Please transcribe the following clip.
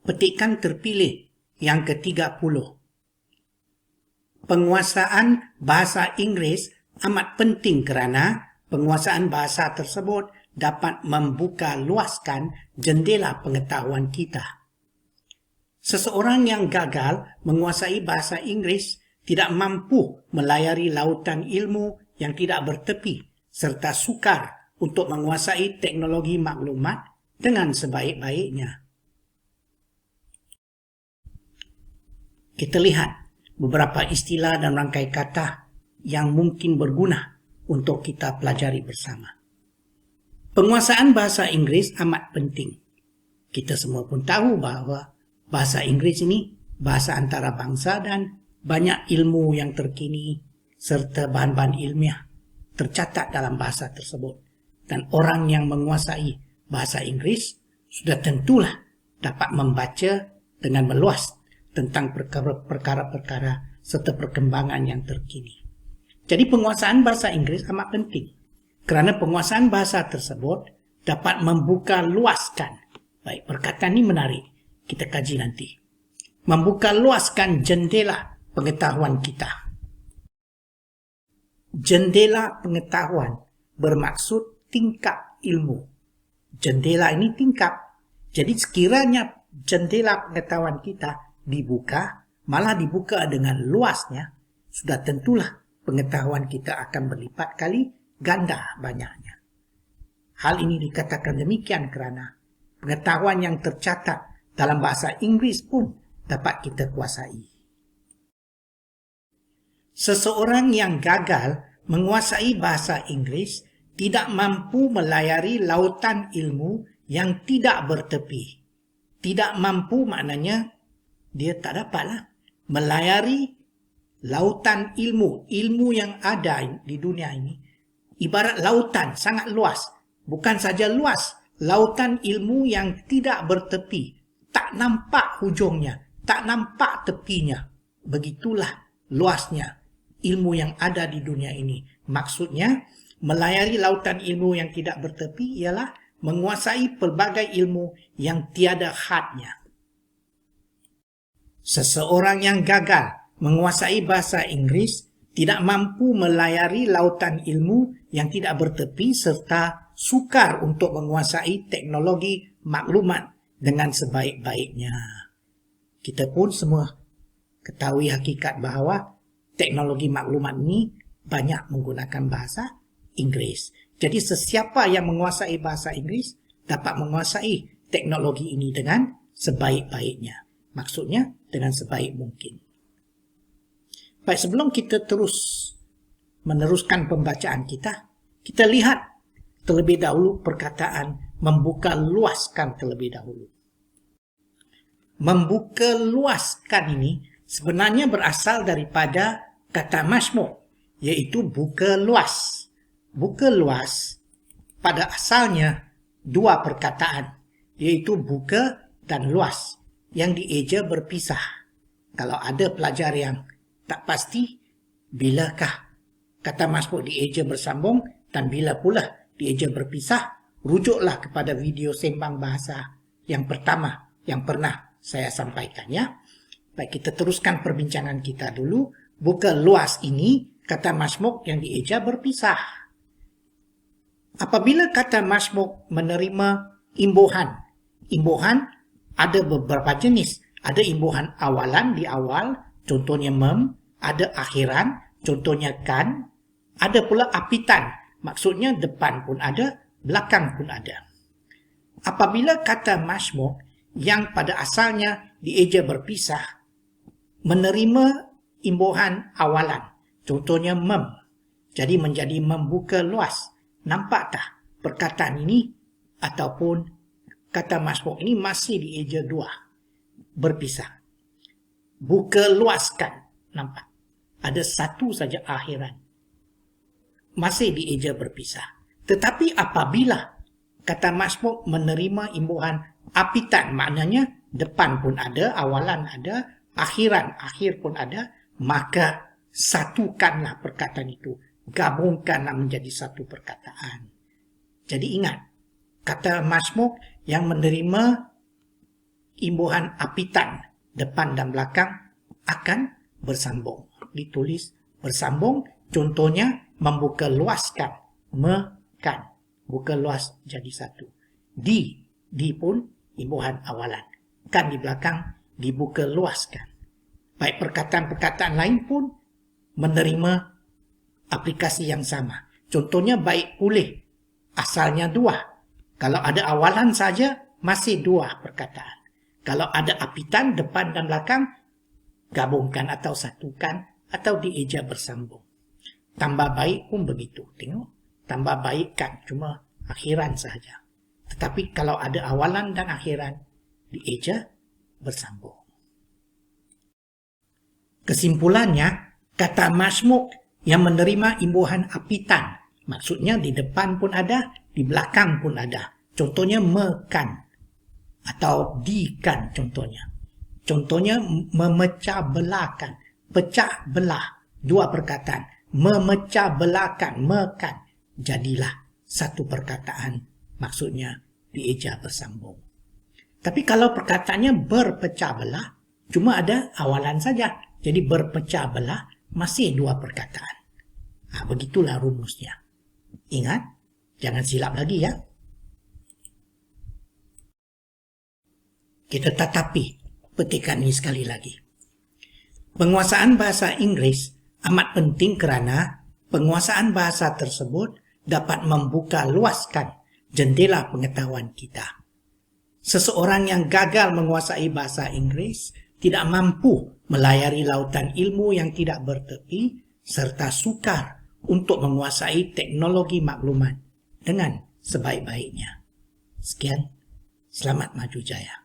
Petikan terpilih yang ke-30. Penguasaan bahasa Inggeris amat penting kerana penguasaan bahasa tersebut dapat membuka luaskan jendela pengetahuan kita. Seseorang yang gagal menguasai bahasa Inggeris tidak mampu melayari lautan ilmu yang tidak bertepi serta sukar untuk menguasai teknologi maklumat dengan sebaik-baiknya. Kita lihat beberapa istilah dan rangkai kata yang mungkin berguna untuk kita pelajari bersama. Penguasaan bahasa Inggeris amat penting. Kita semua pun tahu bahawa bahasa Inggeris ini bahasa antarabangsa dan banyak ilmu yang terkini serta bahan-bahan ilmiah tercatat dalam bahasa tersebut. Dan orang yang menguasai bahasa Inggeris sudah tentulah dapat membaca dengan meluas tentang perkara-perkara serta perkembangan yang terkini. Jadi penguasaan bahasa Inggeris amat penting kerana penguasaan bahasa tersebut dapat membuka luaskan. Baik, perkataan ini menarik. Kita kaji nanti. Membuka luaskan jendela pengetahuan kita. Jendela pengetahuan bermaksud tingkap ilmu. Jendela ini tingkap. Jadi sekiranya jendela pengetahuan kita dibuka, malah dibuka dengan luasnya, sudah tentulah pengetahuan kita akan berlipat kali ganda banyaknya. Hal ini dikatakan demikian kerana pengetahuan yang tercatat dalam bahasa Inggeris pun dapat kita kuasai. Seseorang yang gagal menguasai bahasa Inggeris tidak mampu melayari lautan ilmu yang tidak bertepi. Tidak mampu maknanya dia tak dapatlah melayari lautan ilmu yang ada di dunia ini. Ibarat lautan sangat luas. Bukan saja luas, lautan ilmu yang tidak bertepi. Tak nampak hujungnya, tak nampak tepinya. Begitulah luasnya ilmu yang ada di dunia ini. Maksudnya, melayari lautan ilmu yang tidak bertepi ialah menguasai pelbagai ilmu yang tiada hadnya. Seseorang yang gagal menguasai bahasa Inggeris tidak mampu melayari lautan ilmu yang tidak bertepi serta sukar untuk menguasai teknologi maklumat dengan sebaik-baiknya. Kita pun semua ketahui hakikat bahawa teknologi maklumat ini banyak menggunakan bahasa Inggeris. Jadi sesiapa yang menguasai bahasa Inggeris dapat menguasai teknologi ini dengan sebaik-baiknya. Maksudnya dengan sebaik mungkin. Baik, sebelum kita terus meneruskan pembacaan kita, kita lihat terlebih dahulu perkataan membuka luaskan terlebih dahulu. Membuka luaskan ini sebenarnya berasal daripada kata masmuk, iaitu buka luas. Buka luas pada asalnya dua perkataan, iaitu buka dan luas, yang dieja berpisah. Kalau ada pelajar yang tak pasti bilakah kata masmuk dieja bersambung dan bila pula dieja berpisah, rujuklah kepada video sembang bahasa yang pertama yang pernah saya sampaikan ya. Baik, kita teruskan perbincangan kita dulu. Buka luas ini kata masmuk yang dieja berpisah. Apabila kata masmuk menerima imbuhan, imbuhan ada beberapa jenis. Ada imbuhan awalan di awal, contohnya mem. Ada akhiran, contohnya kan. Ada pula apitan, maksudnya depan pun ada, belakang pun ada. Apabila kata masmuk yang pada asalnya dieja berpisah menerima imbuhan awalan, contohnya mem, jadi menjadi membuka luas. Nampak tak perkataan ini ataupun kata masmuk ini masih dieja dua, berpisah. Buka luaskan, nampak? Ada satu saja akhiran. Masih dieja berpisah. Tetapi apabila kata masmuk menerima imbuhan apitan, maknanya depan pun ada, awalan ada, akhiran, akhir pun ada, maka satukanlah perkataan itu. Gabungkanlah menjadi satu perkataan. Jadi ingat, kata masmuk yang menerima imbuhan apitan depan dan belakang akan bersambung. Ditulis bersambung, contohnya membuka luaskan, mekan. Buka luas jadi satu. Di pun imbuhan awalan. Kan di belakang dibuka luaskan. Baik perkataan-perkataan lain pun menerima aplikasi yang sama. Contohnya baik pulih, asalnya dua. Kalau ada awalan saja, masih dua perkataan. Kalau ada apitan depan dan belakang, gabungkan atau satukan atau dieja bersambung. Tambah baik pun begitu. Tengok, tambah baik kan cuma akhiran saja. Tetapi kalau ada awalan dan akhiran, dieja bersambung. Kesimpulannya, kata masmuk yang menerima imbuhan apitan, maksudnya di depan pun ada, di belakang pun ada. Contohnya mekan atau dikan contohnya. Contohnya memecah belahkan, pecah belah, dua perkataan. Memecah belahkan, mekan, jadilah satu perkataan, maksudnya dieja bersambung. Tapi kalau perkataannya berpecah belah, cuma ada awalan saja. Jadi berpecah belah masih dua perkataan. Begitulah rumusnya. Ingat, jangan silap lagi ya. Kita tatapi petikan ini sekali lagi. Penguasaan bahasa Inggris amat penting kerana penguasaan bahasa tersebut dapat membuka luaskan jendela pengetahuan kita. Seseorang yang gagal menguasai bahasa Inggris tidak mampu melayari lautan ilmu yang tidak bertepi serta sukar untuk menguasai teknologi maklumat dengan sebaik-baiknya. Sekian, selamat maju jaya.